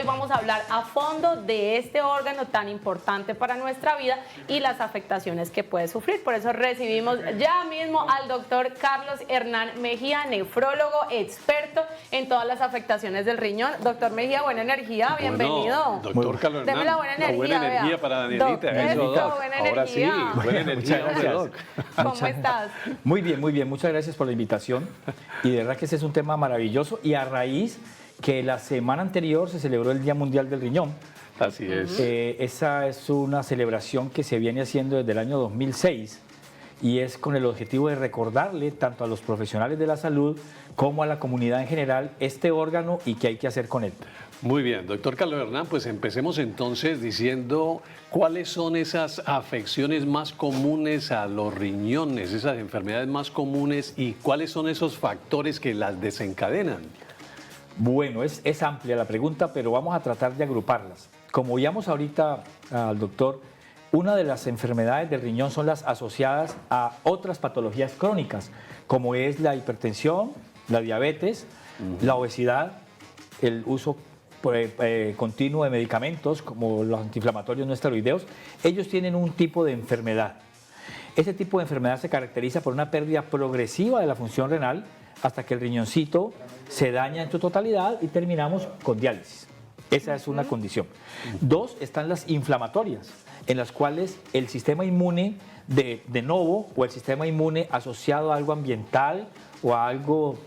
hoy vamos a hablar a fondo de este órgano tan importante para nuestra vida y las afectaciones que puede sufrir. Por eso recibimos ya mismo al doctor Carlos Hernán Mejía, nefrólogo, experto en todas las afectaciones del riñón. Doctor Mejía, buena energía, bienvenido. Bueno, doctor Carlos Hernán, deme la buena energía. buena energía para Danielita. Buena Ahora sí, energía. buena energía. Muchas Doc. ¿Cómo estás? Muy bien, muy bien. Muchas gracias por la invitación. Y de verdad que ese es un tema maravilloso. Y a raíz que la semana anterior se celebró el Día Mundial del Riñón. Así es. Esa es una celebración que se viene haciendo desde el año 2006 y es con el objetivo de recordarle tanto a los profesionales de la salud como a la comunidad en general este órgano y qué hay que hacer con él. Muy bien, doctor Carlos Hernán, pues empecemos entonces diciendo cuáles son esas afecciones más comunes a los riñones, esas enfermedades más comunes y cuáles son esos factores que las desencadenan. Bueno, es amplia la pregunta, pero vamos a tratar de agruparlas. Como veíamos ahorita al doctor, una de las enfermedades del riñón son las asociadas a otras patologías crónicas, como es la hipertensión, la diabetes, la obesidad, el uso continuo de medicamentos como los antiinflamatorios no esteroideos. Ellos tienen un tipo de enfermedad. Ese tipo de enfermedad se caracteriza por una pérdida progresiva de la función renal hasta que el riñoncito se daña en su totalidad y terminamos con diálisis. Esa es una condición. Dos, están las inflamatorias, en las cuales el sistema inmune de novo o el sistema inmune asociado a algo ambiental o a algo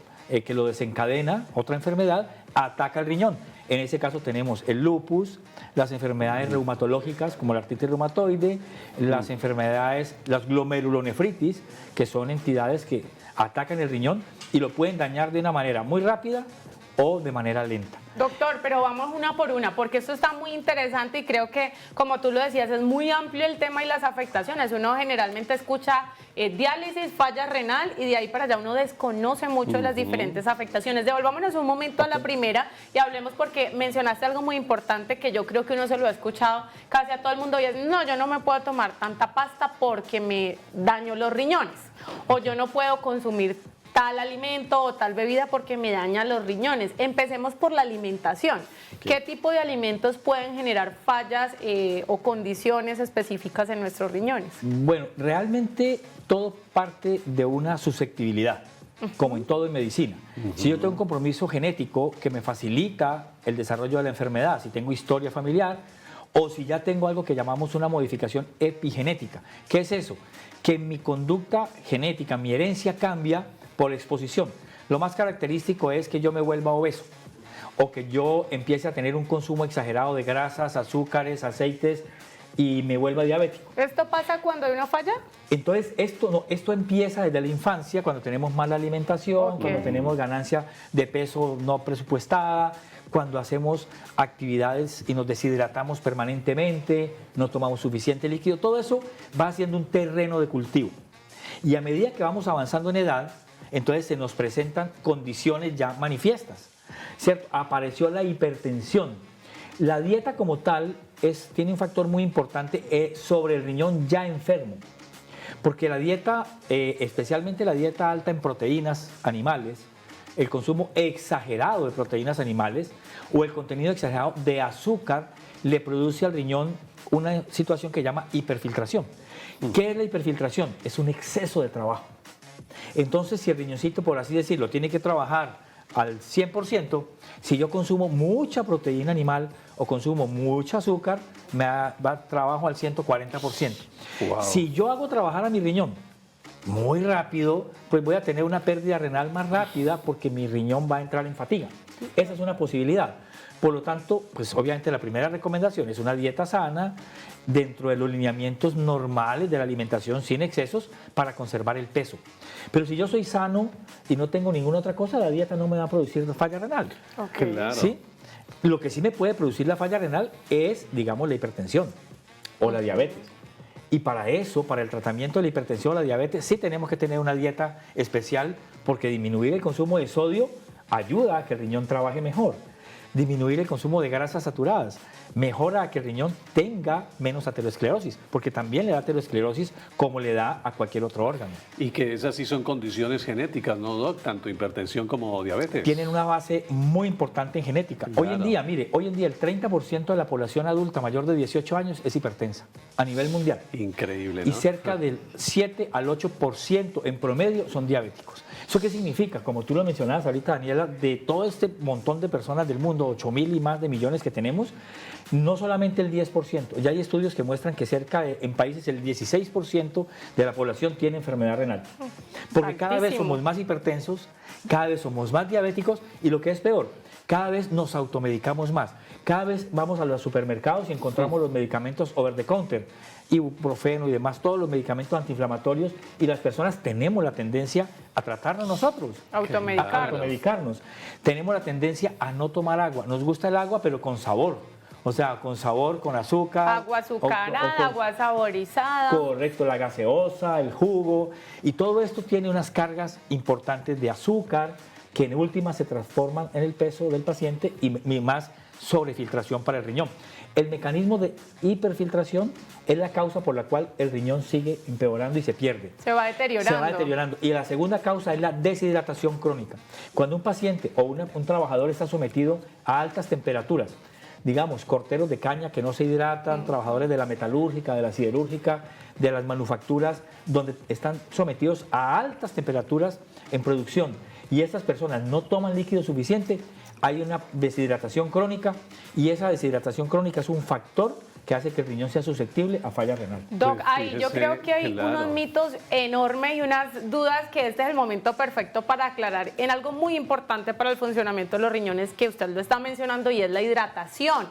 que lo desencadena, otra enfermedad, ataca el riñón. En ese caso tenemos el lupus, las enfermedades reumatológicas como la artritis reumatoide, las enfermedades, las glomerulonefritis, que son entidades que atacan el riñón y lo pueden dañar de una manera muy rápida o de manera lenta. Doctor, pero vamos una por una, porque esto está muy interesante y creo que, como tú lo decías, es muy amplio el tema y las afectaciones. Uno generalmente escucha diálisis, falla renal y de ahí para allá uno desconoce mucho de las diferentes afectaciones. Devolvámonos un momento a la primera y hablemos porque mencionaste algo muy importante que yo creo que uno se lo ha escuchado casi a todo el mundo y es, no, yo no me puedo tomar tanta pasta porque me daño los riñones o yo no puedo consumir tal alimento o tal bebida porque me daña los riñones. Empecemos por la alimentación. ¿Qué tipo de alimentos pueden generar fallas o condiciones específicas en nuestros riñones? Bueno, realmente todo parte de una susceptibilidad, como en todo en medicina. Si yo tengo un compromiso genético que me facilita el desarrollo de la enfermedad, si tengo historia familiar, o si ya tengo algo que llamamos una modificación epigenética. ¿Qué es eso? Que mi conducta genética, mi herencia cambia por exposición. Lo más característico es que yo me vuelva obeso o que yo empiece a tener un consumo exagerado de grasas, azúcares, aceites y me vuelva diabético. ¿Esto pasa cuando hay una falla? Entonces, esto empieza desde la infancia, cuando tenemos mala alimentación, cuando tenemos ganancia de peso no presupuestada, cuando hacemos actividades y nos deshidratamos permanentemente, no tomamos suficiente líquido. Todo eso va haciendo un terreno de cultivo. Y a medida que vamos avanzando en edad, entonces se nos presentan condiciones ya manifiestas, ¿cierto? Apareció la hipertensión. La dieta como tal tiene un factor muy importante sobre el riñón ya enfermo, porque la dieta, especialmente la dieta alta en proteínas animales, el consumo exagerado de proteínas animales o el contenido exagerado de azúcar le produce al riñón una situación que llama hiperfiltración. ¿Qué es la hiperfiltración? Es un exceso de trabajo. Entonces, si el riñoncito, por así decirlo, tiene que trabajar al 100%, si yo consumo mucha proteína animal o consumo mucho azúcar, me va trabajo al 140%. Wow. Si yo hago trabajar a mi riñón muy rápido, pues voy a tener una pérdida renal más rápida porque mi riñón va a entrar en fatiga. Esa es una posibilidad. Por lo tanto, pues obviamente la primera recomendación es una dieta sana dentro de los lineamientos normales de la alimentación sin excesos para conservar el peso. Pero si yo soy sano y no tengo ninguna otra cosa, la dieta no me va a producir falla renal. Okay. Claro. ¿Sí? Lo que sí me puede producir la falla renal es, digamos, la hipertensión o la diabetes. Y para eso, para el tratamiento de la hipertensión o la diabetes, sí tenemos que tener una dieta especial porque disminuir el consumo de sodio ayuda a que el riñón trabaje mejor. disminuir el consumo de grasas saturadas, mejora que el riñón tenga menos aterosclerosis, porque también le da aterosclerosis como le da a cualquier otro órgano. Y que esas sí son condiciones genéticas, ¿no, Doc? Tanto hipertensión como diabetes. Tienen una base muy importante en genética. Claro. Hoy en día, mire, hoy en día el 30% de la población adulta mayor de 18 años es hipertensa a nivel mundial. Increíble, ¿no? Y cerca del 7 al 8% en promedio son diabéticos. ¿Eso qué significa? Como tú lo mencionabas ahorita, Daniela, de todo este montón de personas del mundo, 8.000 y más de millones que tenemos, no solamente el 10%, ya hay estudios que muestran que en países el 16% de la población tiene enfermedad renal. Porque cada vez somos más hipertensos, cada vez somos más diabéticos y lo que es peor, cada vez nos automedicamos más. Cada vez vamos a los supermercados y encontramos los medicamentos over the counter, ibuprofeno y demás, todos los medicamentos antiinflamatorios, y las personas tenemos la tendencia a tratarnos nosotros. Automedicarnos. Tenemos la tendencia a no tomar agua. Nos gusta el agua, pero con sabor. O sea, con sabor, con azúcar. Agua azucarada, agua saborizada. Correcto, la gaseosa, el jugo. Y todo esto tiene unas cargas importantes de azúcar que en última se transforman en el peso del paciente y más sobrefiltración para el riñón. El mecanismo de hiperfiltración es la causa por la cual el riñón sigue empeorando y se pierde. Se va deteriorando. Y la segunda causa es la deshidratación crónica. Cuando un paciente o un trabajador está sometido a altas temperaturas, digamos, corteros de caña que no se hidratan, trabajadores de la metalúrgica, de la siderúrgica, de las manufacturas, donde están sometidos a altas temperaturas en producción, y estas personas no toman líquido suficiente, hay una deshidratación crónica, y esa deshidratación crónica es un factor que hace que el riñón sea susceptible a falla renal. Doc, Pues ahí yo creo que hay unos mitos enormes y unas dudas que este es el momento perfecto para aclarar en algo muy importante para el funcionamiento de los riñones que usted lo está mencionando, y es la hidratación.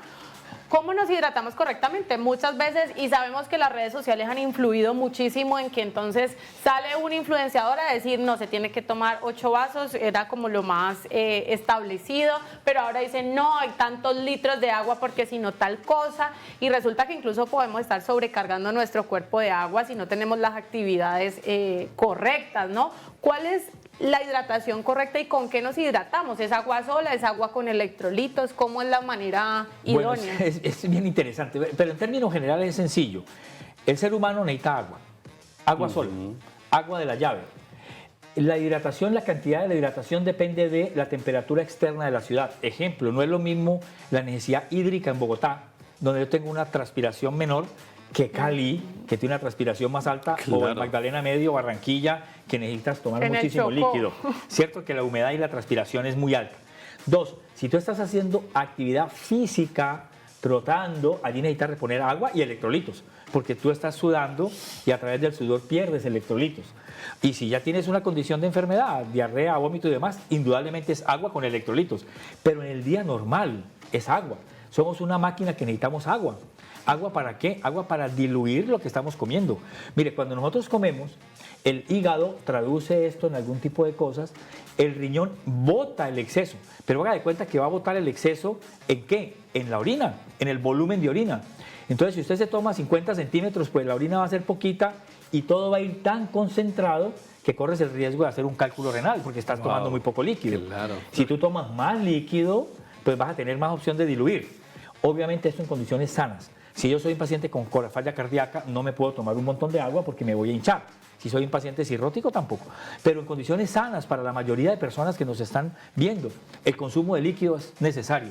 ¿Cómo nos hidratamos correctamente? Muchas veces, y sabemos que las redes sociales han influido muchísimo en que entonces sale un influenciador a decir, no, se tiene que tomar 8 vasos, era como lo más establecido, pero ahora dicen, no, hay tantos litros de agua porque si no tal cosa, y resulta que incluso podemos estar sobrecargando nuestro cuerpo de agua si no tenemos las actividades correctas, ¿no? ¿Cuál es la hidratación correcta y con qué nos hidratamos? ¿Es agua sola? ¿Es agua con electrolitos? ¿Cómo es la manera idónea? Bueno, es bien interesante, pero en términos generales es sencillo. El ser humano necesita agua sola, agua de la llave. La hidratación, la cantidad de la hidratación depende de la temperatura externa de la ciudad. Ejemplo, no es lo mismo la necesidad hídrica en Bogotá, donde yo tengo una transpiración menor, que Cali, que tiene una transpiración más alta, o en Magdalena Medio, Barranquilla, que necesitas tomar muchísimo líquido. Cierto que la humedad y la transpiración es muy alta. 2, si tú estás haciendo actividad física, trotando, allí necesitas reponer agua y electrolitos, porque tú estás sudando y a través del sudor pierdes electrolitos. Y si ya tienes una condición de enfermedad, diarrea, vómito y demás, indudablemente es agua con electrolitos. Pero en el día normal es agua. Somos una máquina que necesitamos agua. ¿Agua para qué? Agua para diluir lo que estamos comiendo. Mire, cuando nosotros comemos, el hígado traduce esto en algún tipo de cosas, el riñón bota el exceso, pero haga de cuenta que va a botar el exceso ¿en qué? En la orina, en el volumen de orina. Entonces, si usted se toma 50 centímetros, pues la orina va a ser poquita y todo va a ir tan concentrado que corres el riesgo de hacer un cálculo renal porque estás tomando muy poco líquido. Claro. Si tú tomas más líquido, pues vas a tener más opción de diluir. Obviamente esto en condiciones sanas. Si yo soy un paciente con falla cardíaca, no me puedo tomar un montón de agua porque me voy a hinchar. Si soy un paciente cirrótico, tampoco. Pero en condiciones sanas, para la mayoría de personas que nos están viendo, el consumo de líquido es necesario.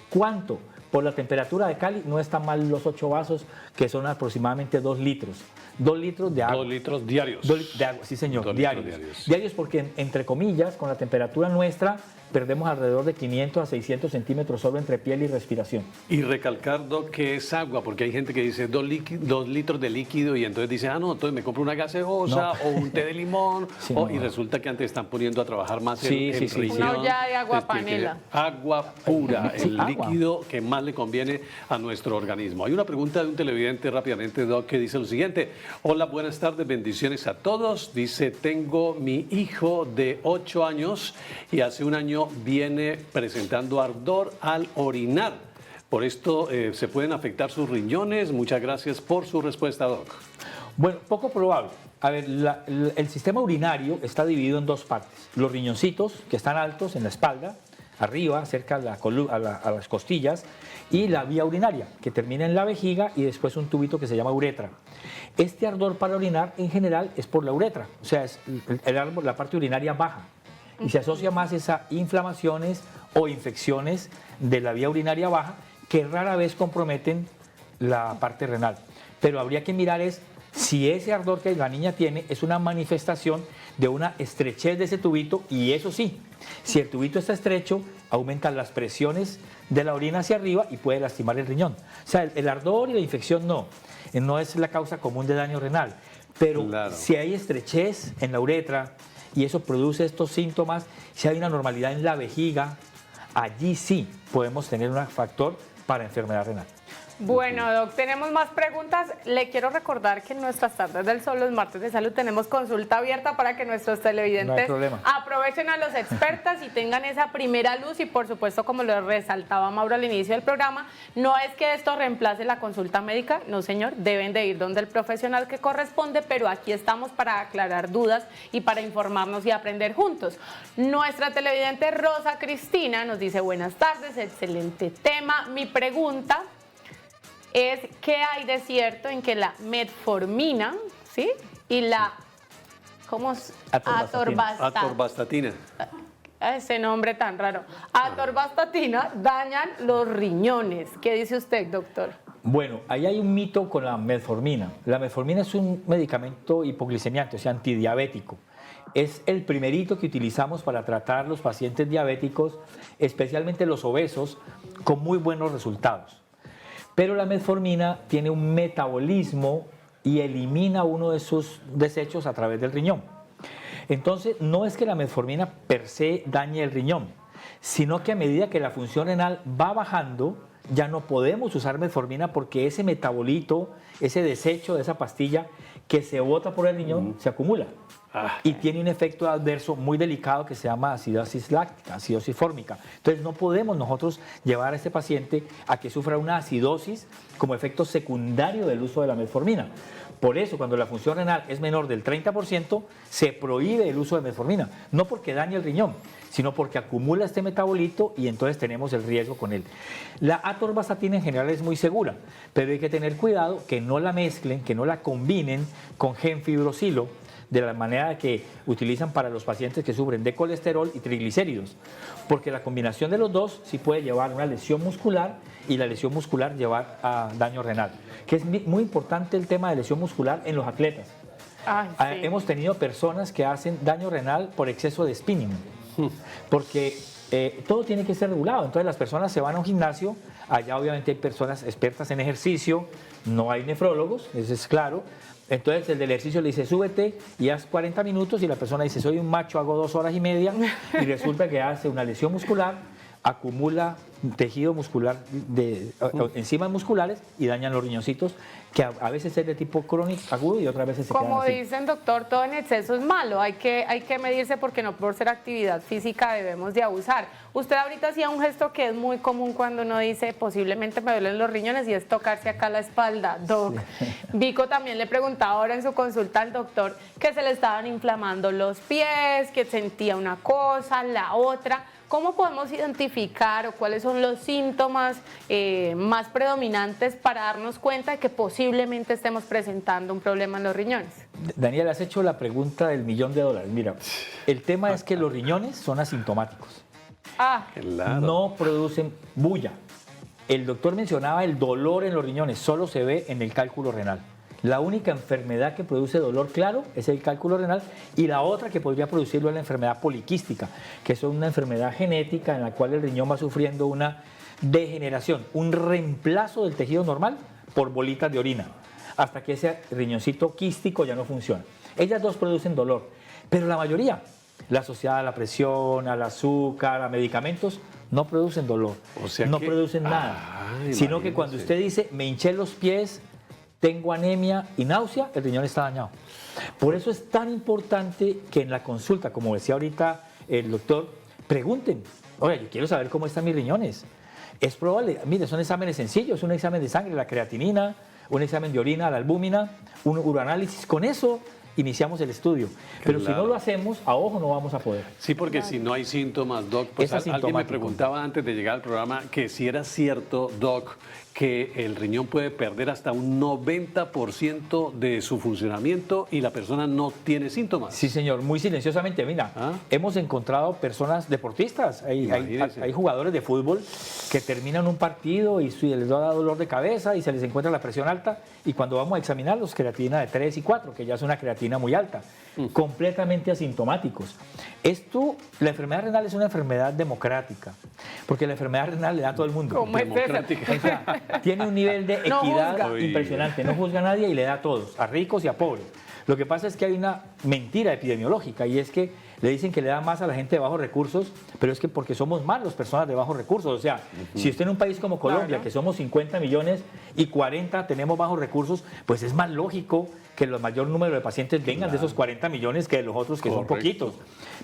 ¿Cuánto? Por la temperatura de Cali no están mal los 8 vasos, que son aproximadamente 2 litros. 2 litros de agua. 2 litros diarios. De agua, sí señor, diarios. Diarios. Diarios porque, entre comillas, con la temperatura nuestra, perdemos alrededor de 500 a 600 centímetros solo entre piel y respiración. Y recalcar, Doc, que es agua, porque hay gente que dice 2 litros de líquido y entonces dice, no, entonces me compro una gaseosa o un té de limón, Sí, y resulta que antes están poniendo a trabajar más el riñón. Una olla de agua Entonces, tiene que panela. ser agua pura, Sí, el agua. líquido que más le conviene a nuestro organismo. Hay una pregunta de un televidente rápidamente, Doc, que dice lo siguiente: hola, buenas tardes, bendiciones a todos. Dice, tengo mi hijo de 8 años y hace un año viene presentando ardor al orinar. Por esto se pueden afectar sus riñones. Muchas gracias por su respuesta, Doc. Bueno, poco probable. A ver, el sistema urinario está dividido en 2 partes. Los riñoncitos, que están altos en la espalda, arriba, cerca a, a las costillas, y la vía urinaria, que termina en la vejiga y después un tubito que se llama uretra. Este ardor para orinar en general es por la uretra, o sea, es la parte urinaria baja, y se asocia más a inflamaciones o infecciones de la vía urinaria baja que rara vez comprometen la parte renal. Pero habría que mirar si ese ardor que la niña tiene es una manifestación de una estrechez de ese tubito, y eso sí, si el tubito está estrecho, aumentan las presiones de la orina hacia arriba y puede lastimar el riñón. O sea, el ardor y la infección no es la causa común de daño renal, pero claro, si hay estrechez en la uretra y eso produce estos síntomas, si hay una normalidad en la vejiga, allí sí podemos tener un factor para enfermedad renal. Bueno, Doc, tenemos más preguntas. Le quiero recordar que en nuestras tardes del sol, los martes de salud, tenemos consulta abierta para que nuestros televidentes aprovechen a los expertos y tengan esa primera luz. Y por supuesto, como lo resaltaba Mauro al inicio del programa, no es que esto reemplace la consulta médica, no señor, deben de ir donde el profesional que corresponde, pero aquí estamos para aclarar dudas y para informarnos y aprender juntos. Nuestra televidente Rosa Cristina nos dice: buenas tardes, excelente tema. Mi pregunta es: ¿qué hay de cierto en que la metformina, ¿sí?, y la atorvastatina, ese nombre tan raro, atorvastatina, dañan los riñones? ¿Qué dice usted, doctor? Bueno, ahí hay un mito con la metformina. La metformina es un medicamento hipoglicemiante, o sea, antidiabético. Es el primerito que utilizamos para tratar los pacientes diabéticos, especialmente los obesos, con muy buenos resultados. Pero la metformina tiene un metabolismo y elimina uno de sus desechos a través del riñón. Entonces, no es que la metformina per se dañe el riñón, sino que a medida que la función renal va bajando, ya no podemos usar metformina porque ese metabolito, ese desecho de esa pastilla que se bota por el riñón, se acumula. Y tiene un efecto adverso muy delicado que se llama acidosis láctica, acidosis fórmica. Entonces no podemos nosotros llevar a este paciente a que sufra una acidosis como efecto secundario del uso de la metformina. Por eso, cuando la función renal es menor del 30%, se prohíbe el uso de metformina. No porque dañe el riñón, sino porque acumula este metabolito y entonces tenemos el riesgo con él. La atorvastatina en general es muy segura, pero hay que tener cuidado que no la mezclen, que no la combinen con gemfibrosilo, de la manera que utilizan para los pacientes que sufren de colesterol y triglicéridos, porque la combinación de los dos sí puede llevar a una lesión muscular y la lesión muscular llevar a daño renal, que es muy importante el tema de lesión muscular en los atletas. Sí. Hemos tenido personas que hacen daño renal por exceso de spinning, porque todo tiene que ser regulado. Entonces las personas se van a un gimnasio, allá obviamente hay personas expertas en ejercicio, no hay nefrólogos, eso es claro. Entonces el del ejercicio le dice: súbete y haz 40 minutos, y la persona dice: soy un macho, hago 2 horas y media, y resulta que hace una lesión muscular, acumula tejido muscular de enzimas musculares y dañan los riñoncitos, que a veces es de tipo crónico agudo y otras veces se quedan así. Como dicen, doctor, todo en exceso es malo, hay que medirse, porque no por ser actividad física debemos de abusar. Usted ahorita hacía un gesto que es muy común cuando uno dice: posiblemente me duelen los riñones, y es tocarse acá la espalda, doc. Sí. Vico también le preguntaba ahora en su consulta al doctor que se le estaban inflamando los pies, que sentía una cosa, la otra. ¿Cómo podemos identificar o cuáles son los síntomas más predominantes para darnos cuenta de que posiblemente estemos presentando un problema en los riñones? Daniel, has hecho la pregunta del $1.000.000. Mira, el tema es que los riñones son asintomáticos. Claro. No producen bulla. El doctor mencionaba el dolor en los riñones, solo se ve en el cálculo renal. La única enfermedad que produce dolor claro es el cálculo renal, y la otra que podría producirlo es la enfermedad poliquística, que es una enfermedad genética en la cual el riñón va sufriendo una degeneración, un reemplazo del tejido normal por bolitas de orina, hasta que ese riñoncito quístico ya no funciona. Ellas dos producen dolor, pero la mayoría, la asociada a la presión, al azúcar, a medicamentos, no producen dolor, o sea, no producen nada, sino que cuando usted dice: me hinché los pies, tengo anemia y náusea, el riñón está dañado. Por eso es tan importante que en la consulta, como decía ahorita el doctor, pregunten: oye, yo quiero saber cómo están mis riñones. Es probable, mire, son exámenes sencillos, un examen de sangre, la creatinina, un examen de orina, la albúmina, un uroanálisis. Con eso iniciamos el estudio. Pero si no lo hacemos, a ojo no vamos a poder. Sí, porque si no hay síntomas, Doc, pues Es alguien me asintomático. preguntaba antes de llegar al programa que si era cierto, Doc, que el riñón puede perder hasta un 90% de su funcionamiento y la persona no tiene síntomas. Sí, señor, muy silenciosamente. Mira, hemos encontrado personas deportistas, hay jugadores de fútbol que terminan un partido y les da dolor de cabeza y se les encuentra la presión alta y cuando vamos a examinarlos, creatina de 3 y 4, que ya es una creatina muy alta, completamente asintomáticos. La enfermedad renal es una enfermedad democrática, porque la enfermedad renal le da a todo el mundo. ¿Cómo es eso? O sea, tiene un nivel de No equidad juzga. impresionante, no juzga a nadie y le da a todos, a ricos y a pobres. Lo que pasa es que hay una mentira epidemiológica y es que le dicen que le da más a la gente de bajos recursos, pero es que porque somos más las personas de bajos recursos. O sea, si usted en un país como Colombia, Claro. que somos 50 millones y 40 tenemos bajos recursos, pues es más lógico que el mayor número de pacientes vengan de esos 40 millones que de los otros que son Correcto. poquitos.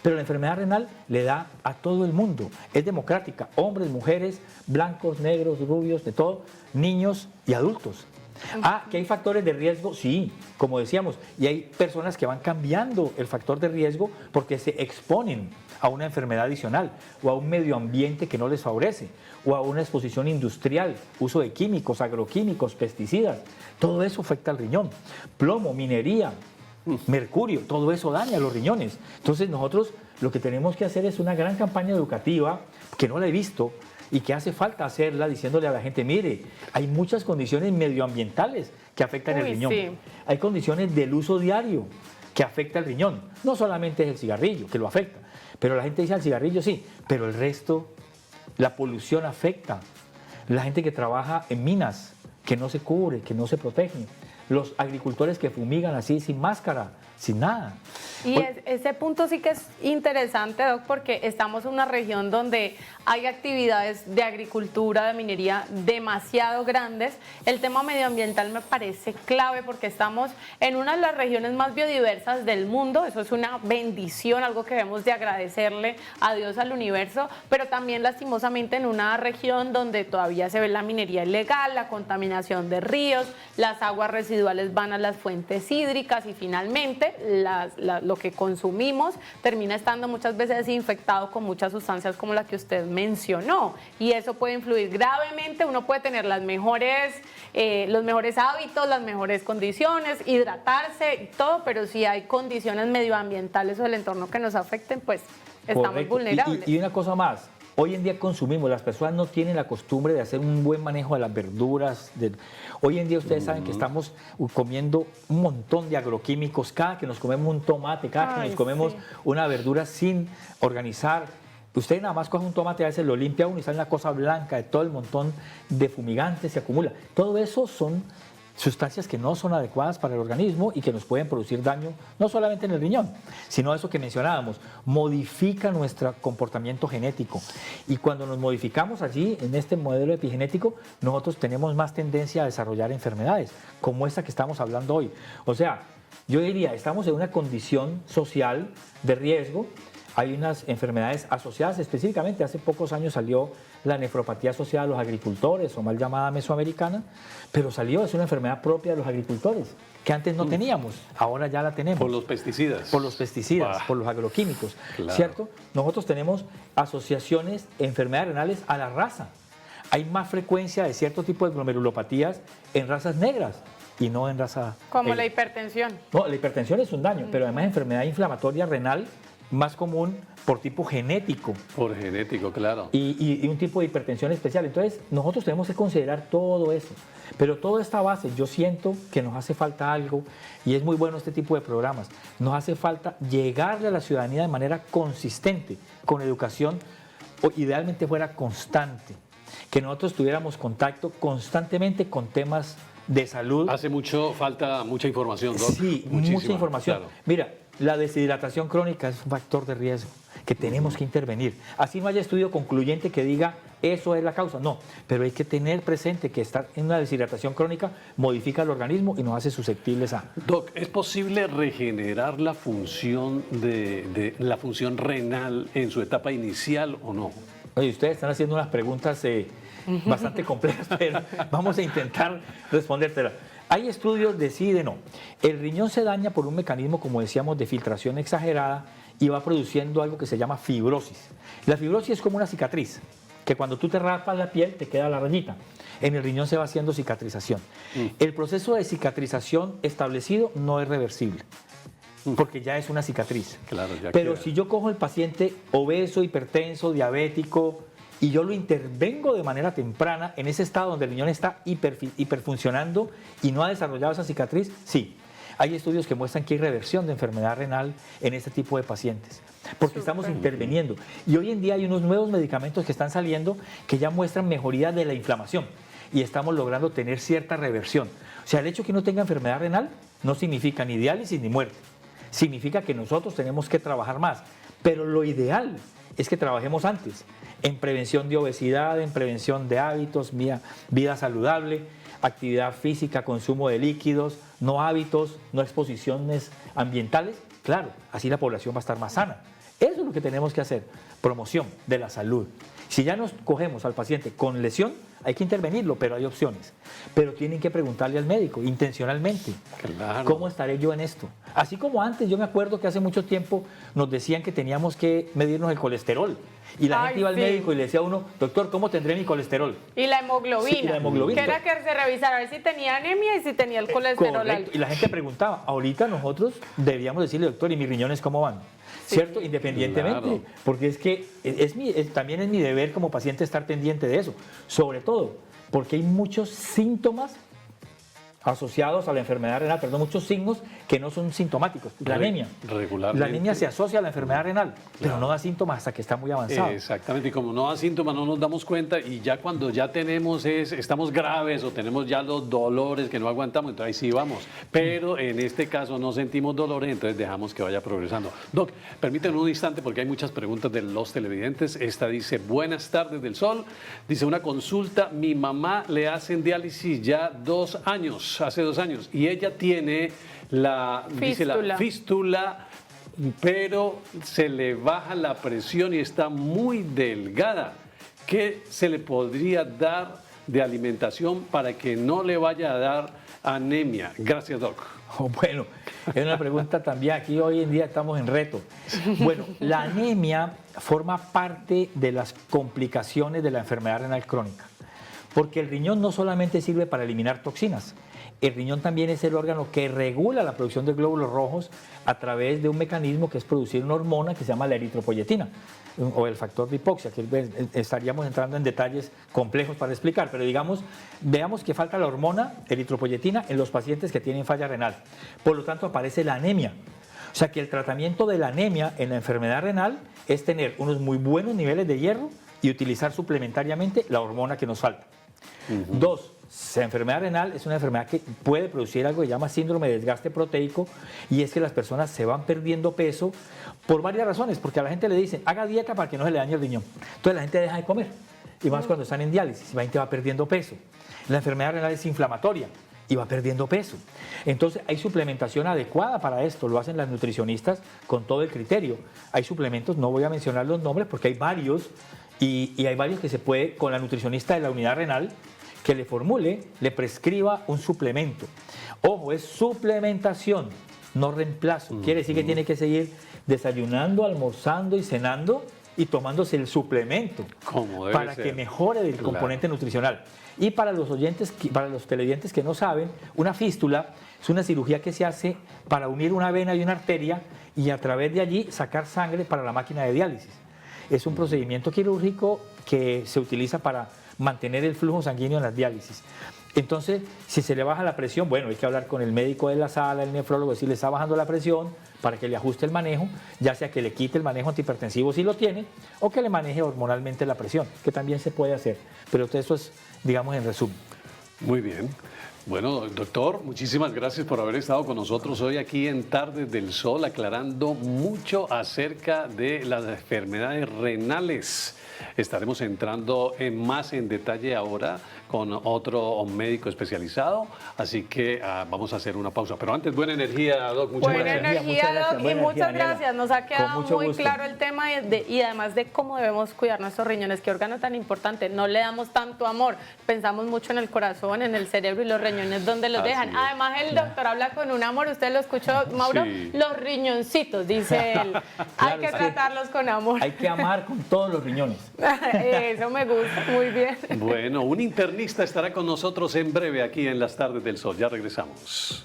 Pero la enfermedad renal le da a todo el mundo, es democrática, hombres, mujeres, blancos, negros, rubios, de todo, niños y adultos. ¿Que hay factores de riesgo? Sí, como decíamos, y hay personas que van cambiando el factor de riesgo porque se exponen a una enfermedad adicional o a un medio ambiente que no les favorece o a una exposición industrial, uso de químicos, agroquímicos, pesticidas. Todo eso afecta al riñón. Plomo, minería, mercurio, todo eso daña los riñones. Entonces nosotros lo que tenemos que hacer es una gran campaña educativa, que no la he visto, y que hace falta hacerla diciéndole a la gente, mire, hay muchas condiciones medioambientales que afectan el Uy, riñón. sí. Hay condiciones del uso diario que afecta el riñón. No solamente es el cigarrillo que lo afecta, pero la gente dice al cigarrillo sí, pero el resto, la polución afecta. La gente que trabaja en minas, que no se cubre, que no se protege. Los agricultores que fumigan así sin máscara, sin nada. Y ese punto sí que es interesante, Doc, porque estamos en una región donde hay actividades de agricultura, de minería demasiado grandes. El tema medioambiental me parece clave porque estamos en una de las regiones más biodiversas del mundo. Eso es una bendición, algo que debemos de agradecerle a Dios, al universo, pero también lastimosamente en una región donde todavía se ve la minería ilegal, la contaminación de ríos, las aguas residuales van a las fuentes hídricas y finalmente lo que consumimos termina estando muchas veces infectado con muchas sustancias como la que usted mencionó y eso puede influir gravemente. Uno puede tener los mejores hábitos, las mejores condiciones, hidratarse, todo, pero si hay condiciones medioambientales o del entorno que nos afecten, pues estamos Correcto. vulnerables. Y una cosa más, hoy en día consumimos, las personas no tienen la costumbre de hacer un buen manejo de las verduras. Hoy en día ustedes saben que estamos comiendo un montón de agroquímicos, cada que nos comemos un tomate, cada que Ay, nos comemos sí. una verdura sin organizar. Usted nada más coge un tomate, a veces lo limpia uno y sale una cosa blanca de todo el montón de fumigantes, se acumula. Todo eso son sustancias que no son adecuadas para el organismo y que nos pueden producir daño, no solamente en el riñón, sino eso que mencionábamos, modifica nuestro comportamiento genético. Y cuando nos modificamos allí, en este modelo epigenético, nosotros tenemos más tendencia a desarrollar enfermedades, como esta que estamos hablando hoy. O sea, yo diría, estamos en una condición social de riesgo. Hay unas enfermedades asociadas, específicamente hace pocos años salió la nefropatía asociada a los agricultores, o mal llamada mesoamericana, pero es una enfermedad propia de los agricultores, que antes no teníamos, ahora ya la tenemos. Por los pesticidas. Por los pesticidas, por los agroquímicos, Claro. ¿cierto? Nosotros tenemos asociaciones de enfermedades renales a la raza. Hay más frecuencia de cierto tipo de glomerulopatías en razas negras y no en raza... Como la hipertensión. No, la hipertensión es un daño, pero además enfermedad inflamatoria renal más común por tipo genético Por genético, claro. y un tipo de hipertensión especial. Entonces, nosotros tenemos que considerar todo eso. Pero toda esta base, yo siento que nos hace falta algo, y es muy bueno este tipo de programas, nos hace falta llegarle a la ciudadanía de manera consistente, con educación, o idealmente fuera constante, que nosotros tuviéramos contacto constantemente con temas de salud. Hace falta mucha información, Doc. Sí, Muchísima, mucha información. claro. Mira, la deshidratación crónica es un factor de riesgo que tenemos que intervenir. Así no haya estudio concluyente que diga eso es la causa, no, pero hay que tener presente que estar en una deshidratación crónica modifica el organismo y nos hace susceptibles a... Doc, ¿es posible regenerar la función de la función renal en su etapa inicial o no? Oye, ustedes están haciendo unas preguntas bastante complejas, pero vamos a intentar respondértelas. Hay estudios de sí y de no. El riñón se daña por un mecanismo, como decíamos, de filtración exagerada y va produciendo algo que se llama fibrosis. La fibrosis es como una cicatriz, que cuando tú te raspas la piel te queda la rayita. En el riñón se va haciendo cicatrización. El proceso de cicatrización establecido no es reversible, porque ya es una cicatriz. Claro, ya Pero queda. si yo cojo el paciente obeso, hipertenso, diabético, y yo lo intervengo de manera temprana en ese estado donde el riñón está hiperfuncionando y no ha desarrollado esa cicatriz, sí. Hay estudios que muestran que hay reversión de enfermedad renal en este tipo de pacientes, porque estamos interviniendo. Y hoy en día hay unos nuevos medicamentos que están saliendo que ya muestran mejoría de la inflamación y estamos logrando tener cierta reversión. O sea, el hecho de que no tenga enfermedad renal no significa ni diálisis ni muerte. Significa que nosotros tenemos que trabajar más, pero lo ideal es que trabajemos antes en prevención de obesidad, en prevención de hábitos, vida saludable, actividad física, consumo de líquidos, no hábitos, no exposiciones ambientales. Claro, así la población va a estar más sana. Eso es lo que tenemos que hacer, promoción de la salud. Si ya nos cogemos al paciente con lesión, hay que intervenirlo, pero hay opciones. Pero tienen que preguntarle al médico intencionalmente, Claro. ¿cómo estaré yo en esto? Así como antes, yo me acuerdo que hace mucho tiempo nos decían que teníamos que medirnos el colesterol. Y la Ay, gente iba al sí. médico y le decía a uno, doctor, ¿cómo tendré mi colesterol? Y la hemoglobina, Sí, y la hemoglobina. que era que se revisara a ver si tenía anemia y si tenía el colesterol Correcto. alto. Y la gente preguntaba, ahorita nosotros debíamos decirle, doctor, ¿y mis riñones cómo van? Sí. ¿Cierto? Independientemente, Claro. porque es que también es mi deber como paciente estar pendiente de eso. Sobre todo, porque hay muchos síntomas asociados a la enfermedad renal, perdón, muchos signos que no son sintomáticos. La anemia. Regularmente. La anemia se asocia a la enfermedad renal, pero no da síntomas hasta que está muy avanzado. Exactamente, y como no da síntomas no nos damos cuenta y ya cuando ya estamos graves o tenemos ya los dolores que no aguantamos, entonces ahí sí vamos. Pero en este caso no sentimos dolores, entonces dejamos que vaya progresando. Doc, permítanme un instante porque hay muchas preguntas de los televidentes. Esta dice, buenas tardes del Sol. Dice, una consulta, mi mamá le hacen diálisis ya hace 2 años, y ella tiene dice la fístula, pero se le baja la presión y está muy delgada. ¿Qué se le podría dar de alimentación para que no le vaya a dar anemia? Gracias, Doc. Oh, bueno, es una pregunta también, aquí hoy en día estamos en reto. Bueno, la anemia forma parte de las complicaciones de la enfermedad renal crónica, porque el riñón no solamente sirve para eliminar toxinas, el riñón también es el órgano que regula la producción de glóbulos rojos a través de un mecanismo que es producir una hormona que se llama la eritropoyetina o el factor de hipoxia, que estaríamos entrando en detalles complejos para explicar, pero veamos que falta la hormona eritropoyetina en los pacientes que tienen falla renal. Por lo tanto, aparece la anemia. O sea que el tratamiento de la anemia en la enfermedad renal es tener unos muy buenos niveles de hierro y utilizar suplementariamente la hormona que nos falta. Dos, la enfermedad renal es una enfermedad que puede producir algo que se llama síndrome de desgaste proteico, y es que las personas se van perdiendo peso por varias razones, porque a la gente le dicen, haga dieta para que no se le dañe el riñón. Entonces la gente deja de comer, y más cuando están en diálisis, y la gente va perdiendo peso. La enfermedad renal es inflamatoria y va perdiendo peso. Entonces hay suplementación adecuada para esto, lo hacen las nutricionistas con todo el criterio. Hay suplementos, no voy a mencionar los nombres porque hay varios, y hay varios que se puede, con la nutricionista de la unidad renal, que le formule, le prescriba un suplemento. Ojo, es suplementación, no reemplazo. Quiere decir que tiene que seguir desayunando, almorzando y cenando y tomándose el suplemento Como debe para ser. que mejore el componente nutricional. Y para los oyentes, para los televidentes que no saben, una fístula es una cirugía que se hace para unir una vena y una arteria y a través de allí sacar sangre para la máquina de diálisis. Es un procedimiento quirúrgico que se utiliza para mantener el flujo sanguíneo en las diálisis. Entonces, si se le baja la presión, bueno, hay que hablar con el médico de la sala, el nefrólogo, si le está bajando la presión para que le ajuste el manejo, ya sea que le quite el manejo antihipertensivo si lo tiene, o que le maneje hormonalmente la presión, que también se puede hacer. Pero eso es, digamos, en resumen. Muy bien. Bueno, doctor, muchísimas gracias por haber estado con nosotros hoy aquí en Tardes del Sol, aclarando mucho acerca de las enfermedades renales. Estaremos entrando más en detalle ahora con otro médico especializado, así que vamos a hacer una pausa. Pero antes, buena energía, Doc. Muchas Buena gracias. energía, Muchas gracias, Doc, y buena muchas energía, Daniela. gracias. Nos ha Con quedado mucho muy gusto. claro el tema y además de cómo debemos cuidar nuestros riñones, qué órgano tan importante. No le damos tanto amor, pensamos mucho en el corazón, en el cerebro y los riñones. riñones donde los Así dejan. es. Además, el doctor habla con un amor, usted lo escuchó, Mauro, Sí. los riñoncitos, dice él. Hay Claro, que es que tratarlos con amor. Hay que amar con todos los riñones. Eso me gusta, muy bien. Bueno, un internista estará con nosotros en breve aquí en las tardes del Sol. Ya regresamos.